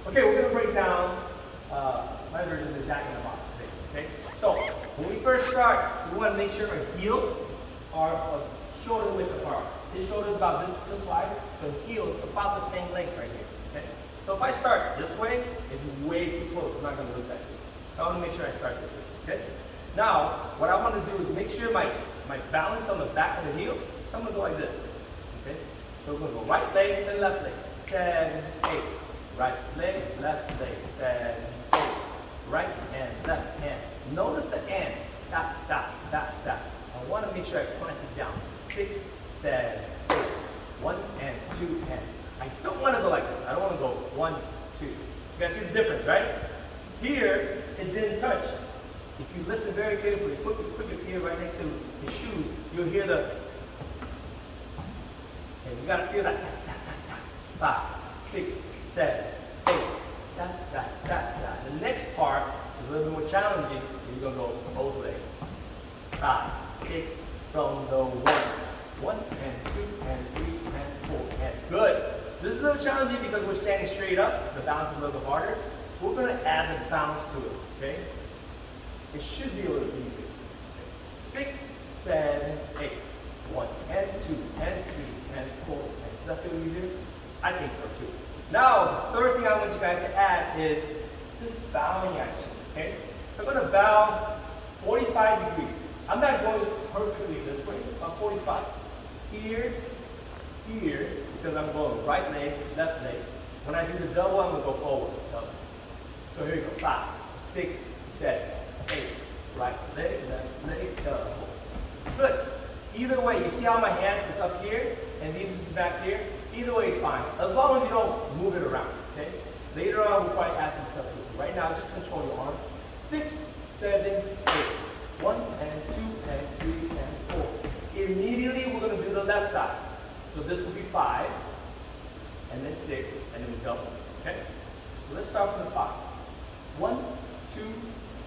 Okay, we're gonna break down my version of the Jack in the Box today. Okay, so when we first start, we want to make sure our heel are a shoulder width apart. His shoulder is about this wide, so heel is about the same length right here. Okay, so if I start this way, it's way too close. It's not gonna look that good. So I want to make sure I start this way. Okay. Now, what I want to do is make sure my balance on the back of the heel. So I'm gonna go like this. Okay. So we're gonna go right leg, then left leg. 7, 8. Right leg, left leg, 7, 8. Right and left hand. Notice the and. Dot, dot, dot, dot. I want to make sure I plant it down. 6, 7, 8. 1 and 2 and. I don't want to go like this. I don't want to go 1, 2. You guys see the difference, right? Here, it didn't touch. If you listen very carefully, put your ear right next to your shoes, you'll hear the. Okay, you gotta feel that. 5, 6, 7, 8. The next part is a little bit more challenging. You're gonna go both legs. 5, 6, from the 1. 1 and 2 and 3 and 4 and good. This is a little challenging because we're standing straight up. The balance is a little bit harder. We're gonna add the bounce to it. Okay. It should be a little easier. 6, 7, 8. 1 and 2 and 3 and 4. Does that feel easier? I think so too. Now, the third thing I want you guys to add is this bowing action. Okay? So I'm going to bow 45 degrees. I'm not going perfectly this way, about 45. Here, because I'm going right leg, left leg. When I do the double, I'm going to go forward. Double. So here we go. 5, 6, 7, 8. Right leg, left leg, double. Good. Either way, you see how my hand is up here and this is back here? Either way is fine, as long as you don't move it around, okay? Later on, we'll probably add some stuff to it. Right now, just control your arms. 6, 7, 8. 1 and 2 and 3 and 4. Immediately, we're going to do the left side. So this will be 5, and then 6, and then we double, okay? So let's start from the 5. 1, 2,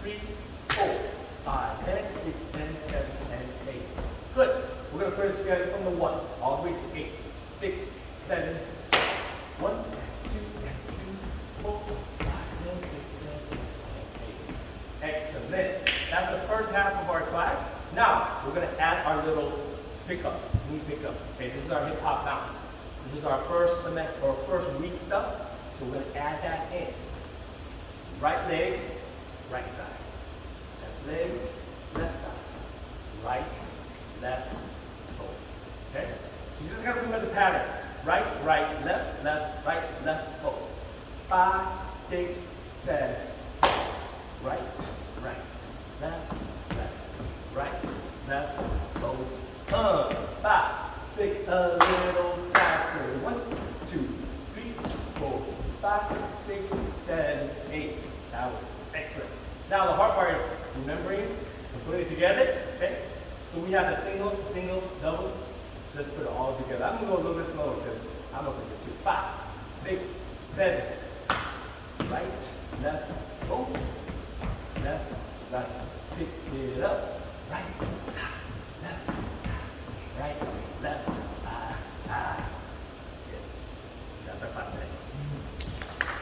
3, 4. 5, and 6, and 7, and 8. Good. We're going to put it together from the 1 all the way to 8. 6, 7, 1, 2, and 3, 4, 5, and 6, and 7, and 8. Excellent. That's the first half of our class. Now, we're going to add our little pickup, knee pickup. Okay, this is our hip hop bounce. This is our first semester or first week stuff. So we're going to add that in. Right leg, right side. Left leg, left side. Right, left, both. Okay? So you just got to remember the pattern. Right, right, left, right, left, both. 5, 6, 7. Right, right, left, right, left, both. 5, 6, a little faster. 1, 2, 3, 4, 5, 6, 7, 8. That was excellent. Now the hard part is remembering and putting it together. Okay? So we have a single, double. Let's put it all together. I'm going to go a little bit slower because I'm going to forget too. 5, 6, 7. Right, left, both. Left, right. Pick it up. Right,